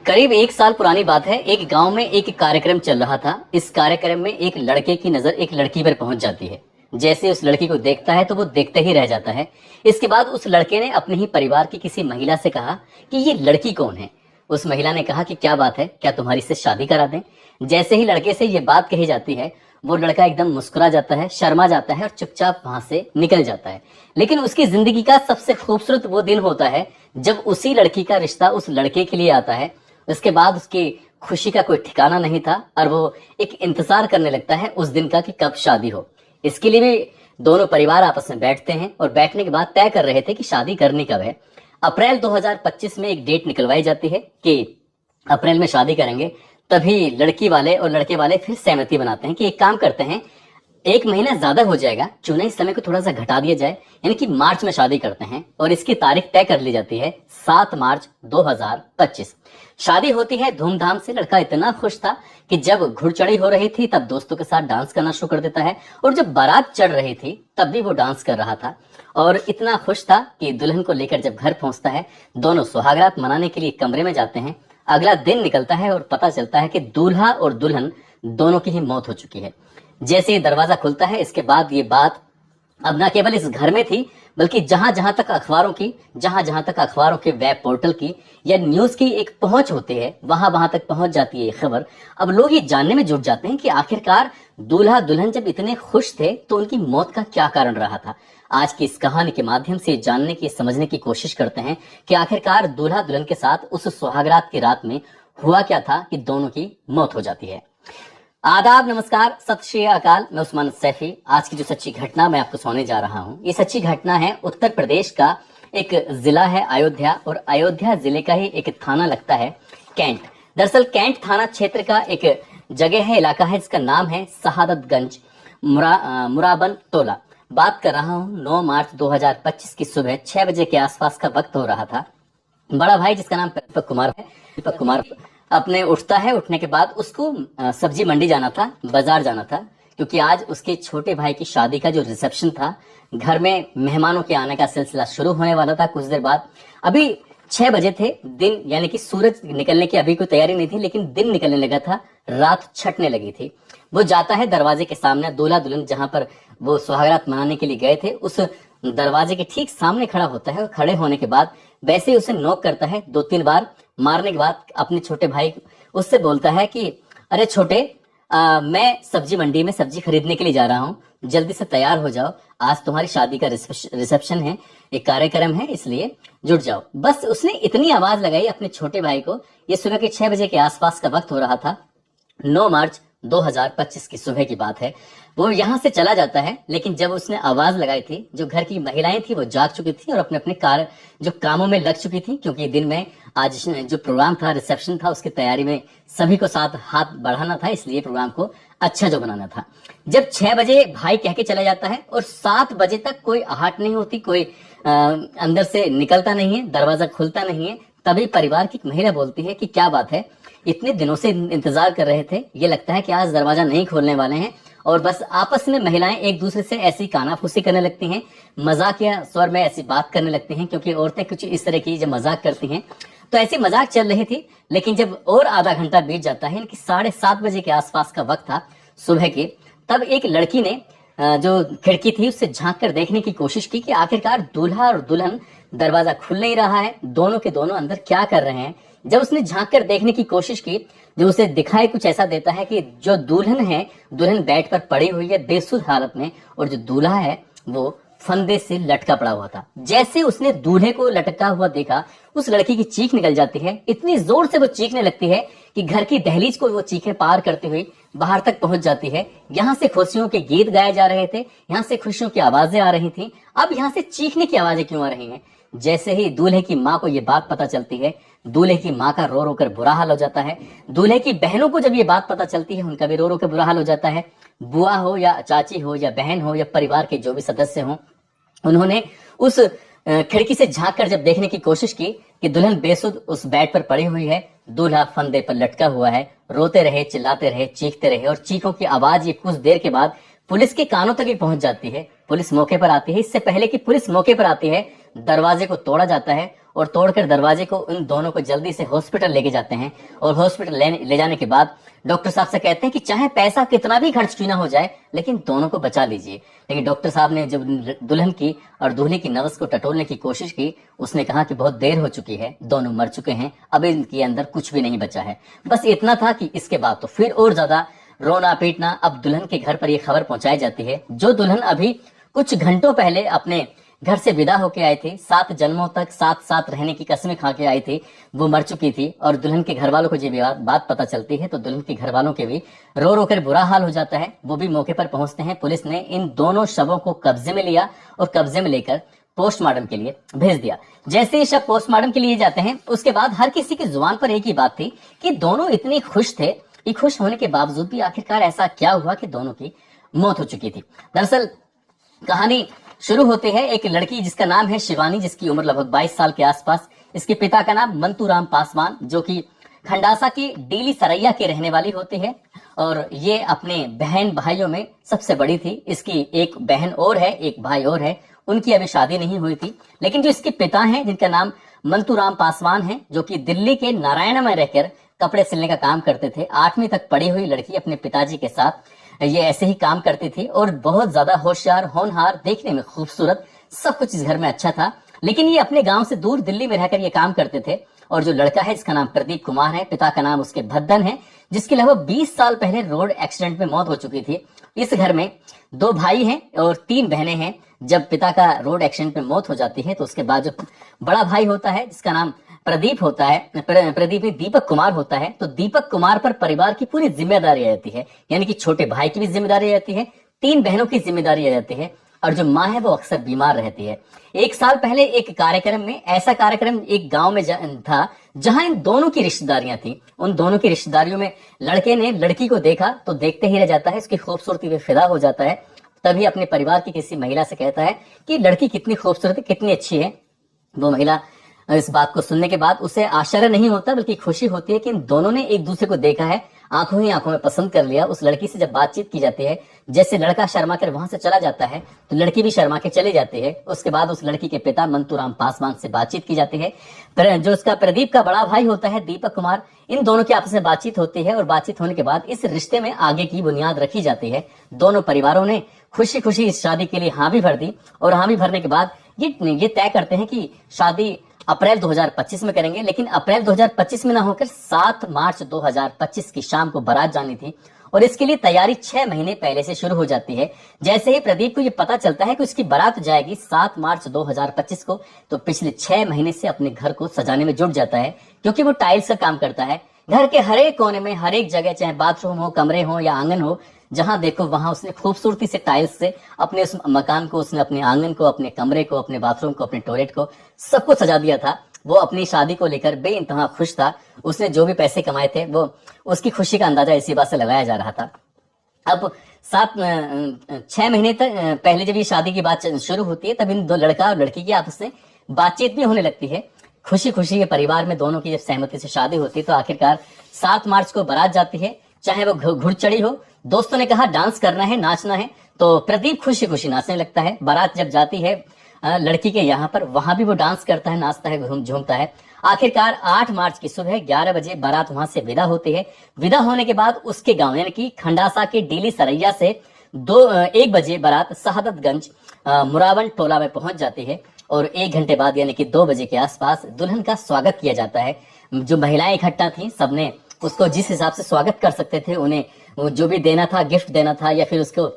करीब 1 साल पुरानी बात है। एक गांव में एक कार्यक्रम चल रहा था। इस कार्यक्रम में एक लड़के की नजर एक लड़की पर पहुंच जाती है। जैसे उस लड़की को देखता है तो वो देखते ही रह जाता है। इसके बाद उस लड़के ने अपने ही परिवार की किसी महिला से कहा कि ये लड़की कौन है। उस महिला ने कहा कि क्या बात है, क्या तुम्हारी से शादी करा दें। जैसे ही लड़के से ये बात कही जाती है, वो लड़का एकदम मुस्कुरा जाता है, शर्मा जाता है और चुपचाप वहां से निकल जाता है। लेकिन उसकी जिंदगी का सबसे खूबसूरत वो दिन होता है जब उसी लड़की का रिश्ता उस लड़के के लिए आता है। उसके बाद उसकी खुशी का कोई ठिकाना नहीं था और वो एक इंतजार करने लगता है उस दिन का कि कब शादी हो। इसके लिए भी दोनों परिवार आपस में बैठते हैं और बैठने के बाद तय कर रहे थे कि शादी करनी कब है। अप्रैल 2025 में एक डेट निकलवाई जाती है कि अप्रैल में शादी करेंगे। तभी लड़की वाले और लड़के वाले फिर सहमति बनाते हैं कि एक काम करते हैं, 1 महीना ज्यादा हो जाएगा, क्यों ना इस समय को थोड़ा सा घटा दिया जाए, यानी कि मार्च में शादी करते हैं। और इसकी तारीख तय कर ली जाती है 7 मार्च 2025। शादी होती है धूमधाम से। लड़का इतना खुश था कि जब घुड़चढ़ी हो रही थी तब दोस्तों के साथ डांस करना शुरू कर देता है, और जब बारात चढ़ रही थी तब भी वो डांस कर रहा था। और इतना खुश था कि दुल्हन को लेकर जब घर पहुंचता है, दोनों सुहागरात मनाने के लिए कमरे में जाते हैं। अगला दिन निकलता है और पता चलता है कि दूल्हा और दुल्हन दोनों की ही मौत हो चुकी है। जैसे ही दरवाजा खुलता है, इसके बाद ये बात अब न केवल इस घर में थी, बल्कि जहां जहां तक अखबारों के वेब पोर्टल की या न्यूज की एक पहुंच होती है, वहां वहां तक पहुंच जाती है ये खबर। अब लोग ये जानने में जुट जाते हैं कि आखिरकार दूल्हा दुल्हन जब इतने खुश थे तो उनकी मौत का क्या कारण रहा था। आज की इस कहानी के माध्यम से जानने की, समझने की कोशिश करते हैं कि आखिरकार दूल्हा दुल्हन के साथ उस सुहागरात की रात में हुआ क्या था कि दोनों की मौत हो जाती है। आदाब, नमस्कार, सत श्री अकाल। मैं उस्मान सैफी। आज की जो सच्ची घटना मैं आपको सुनाने जा रहा हूँ, ये सच्ची घटना है उत्तर प्रदेश का। एक जिला है अयोध्या, और अयोध्या जिले का ही एक थाना लगता है कैंट। दरअसल कैंट थाना क्षेत्र का एक जगह है, इलाका है, जिसका नाम है शहादतगंज मुराबन टोला। बात कर रहा हूँ 9 मार्च 2025 की सुबह 6 बजे के आसपास का वक्त हो रहा था। बड़ा भाई, जिसका नाम दीपक कुमार है, दीपक कुमार अपने उठता है। उठने के बाद उसको सब्जी मंडी जाना था, बाजार जाना था, क्योंकि आज उसके छोटे भाई की शादी का जो रिसेप्शन था, घर में मेहमानों के आने का सिलसिला शुरू होने वाला था कुछ देर बाद। अभी 6 बजे थे, दिन यानी कि सूरज निकलने की अभी कोई तैयारी नहीं थी, लेकिन दिन निकलने लगा था, रात छटने लगी थी। वो जाता है दरवाजे के सामने, दूल्हा दुल्हन जहां पर वो सुहागरात मनाने के लिए गए थे, उस दरवाजे के ठीक सामने खड़ा होता है। और खड़े होने के बाद वैसे ही उसे नॉक करता है 2-3 बार। मारने के बाद अपने छोटे भाई उससे बोलता है कि अरे छोटे, मैं सब्जी मंडी में सब्जी खरीदने के लिए जा रहा हूँ, जल्दी से तैयार हो जाओ, आज तुम्हारी शादी का रिसेप्शन है, एक कार्यक्रम है, इसलिए जुट जाओ। बस उसने इतनी आवाज लगाई अपने छोटे भाई को। ये सुबह के 6 बजे के आसपास का वक्त हो रहा था, 9 मार्च 2025 की सुबह की बात है। वो यहाँ से चला जाता है, लेकिन जब उसने आवाज लगाई थी, जो घर की महिलाएं थी वो जाग चुकी थी और अपने अपने जो कामों में लग चुकी थी, क्योंकि दिन में आज जो प्रोग्राम था, रिसेप्शन था, उसकी तैयारी में सभी को साथ हाथ बढ़ाना था, इसलिए प्रोग्राम को अच्छा जो बनाना था। जब 6 बजे भाई कह के चला जाता है और 7 बजे तक कोई आहट नहीं होती, कोई अंदर से निकलता नहीं है, दरवाजा खुलता नहीं है, तभी परिवार की एक महिला बोलती है कि क्या बात है, इतने दिनों से इंतजार कर रहे थे, ये लगता है कि आज दरवाजा नहीं खोलने वाले हैं। और बस आपस में महिलाएं एक दूसरे से ऐसी कानाफूसी करने लगती हैं, मजाकिया स्वर में ऐसी बात करने लगती हैं, क्योंकि औरतें कुछ इस तरह की जब मजाक करती हैं तो ऐसी मजाक चल रही थी। लेकिन जब और आधा घंटा बीत जाता है, कि 7:30 बजे के आसपास का वक्त था सुबह के, तब एक लड़की ने जो खिड़की थी उससे झांक कर देखने की कोशिश की कि आखिरकार दूल्हा और दुल्हन, दरवाजा खुल नहीं रहा है, दोनों के दोनों अंदर क्या कर रहे हैं। जब उसने झांक कर देखने की कोशिश की, जो उसे दिखाई कुछ ऐसा देता है कि जो दुल्हन है, दुल्हन बेड पर पड़ी हुई है बेसुध हालत में, और जो दूल्हा है वो फंदे से लटका पड़ा हुआ था। जैसे उसने दूल्हे को लटका हुआ देखा, उस लड़की की चीख निकल जाती है। इतनी जोर से वो चीखने लगती है कि घर की दहलीज को वो चीखें पार करते हुए बाहर तक पहुंच जाती है। यहाँ से खुशियों के गीत गाए जा रहे थे, यहाँ से खुशियों की आवाजें आ रही थी, अब यहाँ से चीखने की आवाजें क्यों आ रही हैं। जैसे ही दूल्हे की माँ को ये बात पता चलती है, दूल्हे की माँ का रो रो कर बुरा हाल हो जाता है। दूल्हे की बहनों को जब ये बात पता चलती है, उनका भी रो रो कर बुरा हाल हो जाता है। बुआ हो या चाची हो या बहन हो या परिवार के जो भी सदस्य हों, उन्होंने उस खिड़की से झांक कर जब देखने की कोशिश की कि दुल्हन बेसुध उस बेड पर पड़ी हुई है, दूल्हा फंदे पर लटका हुआ है। रोते रहे, चिल्लाते रहे, चीखते रहे, और चीखों की आवाज ये कुछ देर के बाद पुलिस के कानों तक भी पहुंच जाती है। पुलिस मौके पर आती है। इससे पहले कि पुलिस मौके पर आती है, दरवाजे को तोड़ा जाता है और तोड़कर दरवाजे को उन दोनों को जल्दी से हॉस्पिटल लेके जाते हैं। और हॉस्पिटल ले जाने के बाद डॉक्टर साहब से कहते हैं कि चाहे पैसा कितना भी खर्च क्यों ना हो जाए, लेकिन दोनों को बचा लीजिए। लेकिन डॉक्टर साहब ने जब दुल्हन की और दूल्हे की नब्ज को टटोलने की कोशिश की, उसने कहा कि बहुत देर हो चुकी है, दोनों मर चुके हैं, अब इनके अंदर कुछ भी नहीं बचा है। बस इतना था कि इसके बाद तो फिर और ज्यादा रोना पीटना। अब दुल्हन के घर पर यह खबर पहुंचाई जाती है, जो दुल्हन अभी कुछ घंटों पहले अपने घर से विदा होके आई थी, 7 जन्मों तक साथ साथ रहने की कसमें खा के आई थी, वो मर चुकी थी। और दुल्हन के घर वालों को जब बात पता चलती है तो दुल्हन के घर वालों के भी रो रो कर बुरा हाल हो जाता है। वो भी मौके पर पहुंचते हैं। पुलिस ने इन दोनों शवों को कब्जे में लिया और कब्जे में लेकर पोस्टमार्टम के लिए भेज दिया। जैसे ही शव पोस्टमार्टम के लिए जाते हैं, उसके बाद हर किसी की जुबान पर एक ही बात थी कि दोनों इतने खुश थे कि खुश होने के बावजूद भी आखिरकार ऐसा क्या हुआ कि दोनों की मौत हो चुकी थी। दरअसल कहानी शुरू होती है एक लड़की जिसका नाम है शिवानी, जिसकी उम्र लगभग 22 साल के आसपास। इसके पिता का नाम मंतूराम पासवान, जो कि खंडासा की डीली सरैया के रहने वाली होती है और ये अपने बहन भाइयों में सबसे बड़ी थी। इसकी एक बहन और है, एक भाई और है, उनकी अभी शादी नहीं हुई थी। लेकिन जो इसके पिता हैं, जिनका नाम मंतूराम पासवान है, जो कि दिल्ली के नारायण में रहकर कपड़े सिलने का काम करते थे। 8वीं तक पढ़ी हुई लड़की अपने पिताजी के साथ ये ऐसे ही काम करती थी और बहुत ज्यादा होशियार, होनहार, देखने में खूबसूरत, सब कुछ इस घर में अच्छा था। लेकिन ये अपने गांव से दूर दिल्ली में रहकर ये काम करते थे। और जो लड़का है, इसका नाम प्रदीप कुमार है, पिता का नाम उसके भद्दन है, जिसकी लगभग 20 साल पहले रोड एक्सीडेंट में मौत हो चुकी थी। इस घर में 2 भाई हैं और 3 बहनें हैं। जब पिता का रोड एक्सीडेंट में मौत हो जाती है तो उसके बाद जो बड़ा भाई होता है, जिसका नाम प्रदीप होता है, प्रदीप में दीपक कुमार होता है, तो दीपक कुमार पर परिवार की पूरी जिम्मेदारी आ जाती है। यानी कि छोटे भाई की भी जिम्मेदारी रहती है, 3 बहनों की जिम्मेदारी आ जाती है और जो माँ है वो अक्सर बीमार रहती है। 1 साल पहले एक कार्यक्रम में, ऐसा कार्यक्रम एक गांव में था जहां इन दोनों की रिश्तेदारियां थी। उन दोनों की रिश्तेदारियों में लड़के ने लड़की को देखा तो देखते ही रह जाता है, उसकी खूबसूरती पे फिदा हो जाता है। तभी अपने परिवार की किसी महिला से कहता है कि लड़की कितनी खूबसूरत है, कितनी अच्छी है। वो महिला इस बात को सुनने के बाद उसे आश्चर्य नहीं होता बल्कि खुशी होती है कि इन दोनों ने एक दूसरे को देखा है, आंखों ही आंखों में पसंद कर लिया। उस लड़की से जब बातचीत की जाती है, जैसे लड़का शर्मा कर वहां से चला जाता है तो लड़की भी शर्मा के चली जाती है। उसके बाद उस लड़की के पिता मंतूराम पासवान से बातचीत की जाती है। जो उसका प्रदीप का बड़ा भाई होता है दीपक कुमार, इन दोनों की आपस में बातचीत होती है और बातचीत होने के बाद इस रिश्ते में आगे की बुनियाद रखी जाती है। दोनों परिवारों ने खुशी खुशी इस शादी के लिए हाँ भी भर दी और हाँ भी भरने के बाद ये तय करते हैं कि शादी अप्रैल 2025 में करेंगे। लेकिन अप्रैल 2025 में ना होकर 7 मार्च 2025 की शाम को बारात जानी थी और इसके लिए तैयारी 6 महीने पहले से शुरू हो जाती है। जैसे ही प्रदीप को ये पता चलता है कि उसकी बारात जाएगी 7 मार्च 2025 को, तो पिछले 6 महीने से अपने घर को सजाने में जुट जाता है, क्योंकि वो टाइल्स का काम करता है। घर के हर एक कोने में, हर एक जगह, चाहे बाथरूम हो, कमरे हो या आंगन हो, जहां देखो वहां उसने खूबसूरती से टाइल्स से अपने उस मकान को, उसने अपने आंगन को, अपने कमरे को, अपने बाथरूम को, अपने टॉयलेट को, सब कुछ सजा दिया था। वो अपनी शादी को लेकर बेइंतहा खुश था। उसने जो भी पैसे कमाए थे वो उसकी खुशी का अंदाजा इसी बात से लगाया जा रहा था। अब 6 महीने तक पहले जब ये शादी की बात शुरू होती है, तब इन 2 लड़का और लड़की की आपस में बातचीत भी होने लगती है। खुशी खुशी के परिवार में दोनों की जब सहमति से शादी होती है तो आखिरकार 7 मार्च को बारात जाती है। चाहे वो घुड़चढ़ी हो, दोस्तों ने कहा डांस करना है, नाचना है, तो प्रदीप खुशी खुशी नाचने लगता है। बारात जब जाती है लड़की के यहाँ पर, वहां भी वो डांस करता है, नाचता है, झूमता है। आखिरकार 8 मार्च की सुबह 11 बजे बारात वहां से विदा होती है। विदा होने के बाद उसके गांव यानी कि खंडासा के डीली सरैया से 1 बजे बारात शहादतगंज मुरावन टोला में पहुंच जाती है और 1 घंटे बाद यानी कि 2 बजे के आसपास दुल्हन का स्वागत किया जाता है। जो महिलाएं इकट्ठा थी, सबने उसको जिस हिसाब से स्वागत कर सकते थे, उन्हें जो भी देना था, गिफ्ट देना था या फिर उसको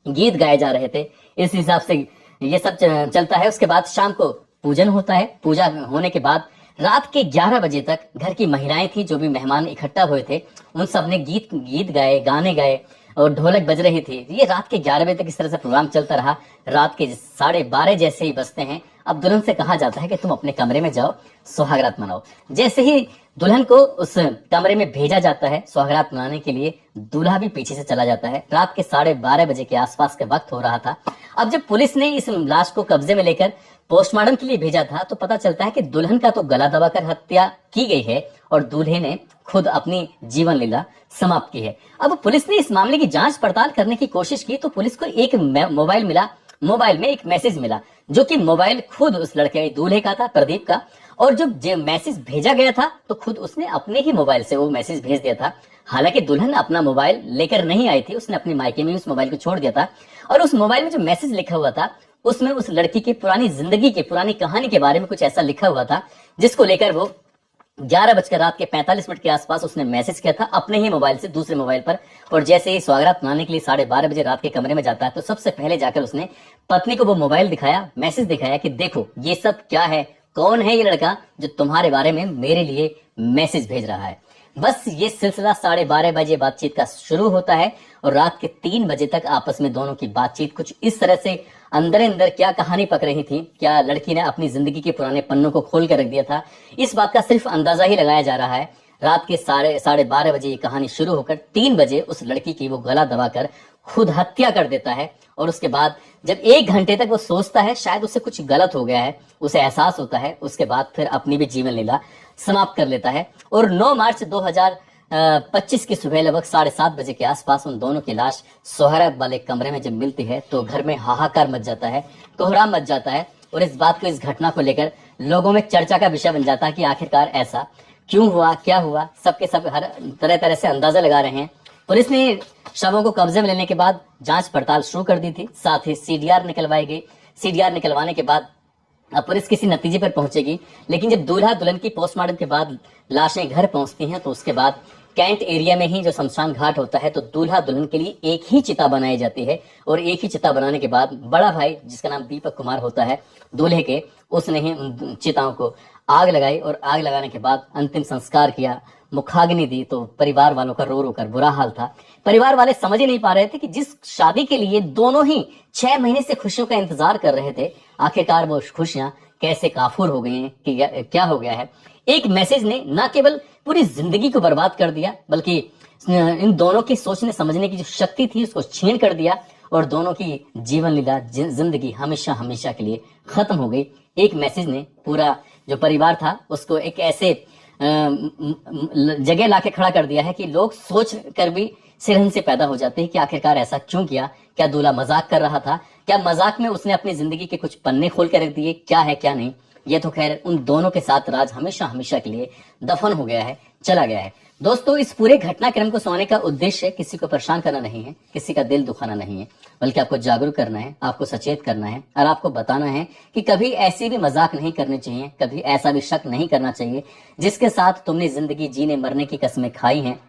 गीत गाए जा रहे थे, इस हिसाब से ये सब चलता है। उसके बाद शाम को पूजन होता है। पूजा होने के बाद रात के 11 बजे तक घर की महिलाएं थी, जो भी मेहमान इकट्ठा हुए थे, उन सब ने गीत गाए, गाने गाए और ढोलक बज रही थी। ये रात के 11 बजे तक इस तरह से प्रोग्राम चलता रहा। रात के 12:30 जैसे ही बजते हैं, अब दुल्हन से कहा जाता है कि तुम अपने कमरे में जाओ, सुहागरात मनाओ। जैसे ही दुल्हन को उस कमरे में भेजा जाता है सुहागरात मनाने के लिए, दूल्हा भी पीछे से चला जाता है। रात के 12:30 बजे के आसपास का वक्त हो रहा था। अब जब पुलिस ने इस लाश को कब्जे में लेकर पोस्टमार्टम के लिए भेजा था तो पता चलता है कि दुल्हन का तो गला दबाकर हत्या की गई है और दूल्हे ने खुद अपनी जीवन लीला समाप्त की है। अब पुलिस ने इस मामले की जांच पड़ताल करने की कोशिश की तो पुलिस को एक मोबाइल मिला। मोबाइल में एक मैसेज मिला, जो कि मोबाइल खुद उस लड़के दूल्हे का था, प्रदीप का। और जब मैसेज भेजा गया था तो खुद उसने अपने ही मोबाइल से वो मैसेज भेज दिया था। हालांकि दुल्हन अपना मोबाइल लेकर नहीं आई थी, उसने अपने मायके में उस मोबाइल को छोड़ दिया था। और उस मोबाइल में जो मैसेज लिखा हुआ था उसमें उस लड़की की पुरानी जिंदगी की पुरानी कहानी के बारे में कुछ ऐसा लिखा हुआ था, जिसको लेकर वो 11 बजकर रात के 45 मिनट के आसपास उसने मैसेज किया था अपने ही मोबाइल से दूसरे मोबाइल पर। और जैसे ही स्वागत मनाने के लिए 12:30 बजे रात के कमरे में जाता है तो सबसे पहले जाकर उसने पत्नी को वो मोबाइल दिखाया, मैसेज दिखाया कि देखो ये सब क्या है, कौन है ये लड़का जो तुम्हारे बारे में मेरे लिए मैसेज भेज रहा है। बस ये सिलसिला 12:30 बजे बातचीत का शुरू होता है और रात के 3 बजे तक आपस में दोनों की बातचीत कुछ इस तरह से अंदर अंदर क्या कहानी पक रही थी, क्या लड़की ने अपनी जिंदगी के पुराने पन्नों को खोल कर रख दिया था, इस बात का सिर्फ अंदाजा ही लगाया जा रहा है। रात के 12:30 बजे ये कहानी शुरू होकर 3 बजे उस लड़की की वो गला दबाकर खुद हत्या कर देता है। और उसके बाद जब 1 घंटे तक वो सोचता है शायद उससे कुछ गलत हो गया है, उसे एहसास होता है, उसके बाद फिर अपनी भी जीवन लीला समाप्त कर लेता है। और 9 मार्च 2025 की सुबह लगभग 7:30 बजे के आसपास उन दोनों की लाश सोहराब वाले कमरे में जब मिलती है तो घर में हाहाकार मच जाता है, कोहराम मच जाता है। और इस बात को, इस घटना को लेकर लोगों में चर्चा का विषय बन जाता है कि आखिरकार ऐसा क्यों हुआ, क्या हुआ। सबके सब हर तरह तरह से अंदाजा लगा रहे हैं। पुलिस ने शवों को कब्जे में लेने के बाद जांच पड़ताल शुरू कर दी थी, साथ ही सीडीआर निकलवाई गई। सीडीआर निकलवाने के बाद अब पुलिस किसी नतीजे पर पहुंचेगी, लेकिन जब दूल्हा दुल्हन की पोस्टमार्टम के बाद लाशें घर पहुंचती हैं तो उसके बाद कैंट एरिया में ही जो शमशान घाट होता है तो दूल्हा दुल्हन के लिए एक ही चिता बनाई जाती है। और एक ही चिता बनाने के बाद बड़ा भाई, जिसका नाम दीपक कुमार होता है दूल्हे के, उसने ही उन चिताओं को आग लगाई और आग लगाने के बाद अंतिम संस्कार किया, मुखाग्नि दी। तो परिवार वालों का रो रो कर बुरा हाल था। परिवार वाले समझ ही नहीं पा रहे थे कि जिस शादी के लिए दोनों ही 6 महीने से खुशियों का इंतजार कर रहे थे, आखिरकार वो खुशियां कैसे काफूर हो गई हैं, कि क्या हो गया है। एक मैसेज ने न केवल पूरी जिंदगी को बर्बाद कर दिया, बल्कि इन दोनों की सोचने समझने की जो शक्ति थी उसको छीन कर दिया और दोनों की जीवन लीला, जिंदगी हमेशा हमेशा के लिए खत्म हो गई। एक मैसेज ने पूरा जो परिवार था उसको एक ऐसे जगह लाके खड़ा कर दिया है कि लोग सोच कर भी सिरहन से पैदा हो जाते हैं कि आखिरकार ऐसा क्यों किया। क्या दूल्हा मजाक कर रहा था? क्या मजाक में उसने अपनी जिंदगी के कुछ पन्ने खोल कर रख दिए? क्या है क्या नहीं, ये तो खैर उन दोनों के साथ राज हमेशा हमेशा के लिए दफन हो गया है, चला गया है। दोस्तों, इस पूरे घटनाक्रम को सुनाने का उद्देश्य किसी को परेशान करना नहीं है, किसी का दिल दुखाना नहीं है, बल्कि आपको जागरूक करना है, आपको सचेत करना है और आपको बताना है कि कभी ऐसी भी मजाक नहीं करनी चाहिए, कभी ऐसा भी शक नहीं करना चाहिए जिसके साथ तुमने जिंदगी जीने मरने की कस्में खाई हैं।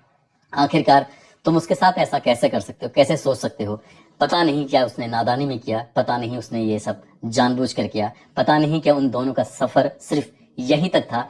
आखिरकार तुम उसके साथ ऐसा कैसे कर सकते हो, कैसे सोच सकते हो? पता नहीं क्या उसने नादानी में किया, पता नहीं उसने ये सब जानबूझकर किया, पता नहीं क्या उन दोनों का सफर सिर्फ यहीं तक था।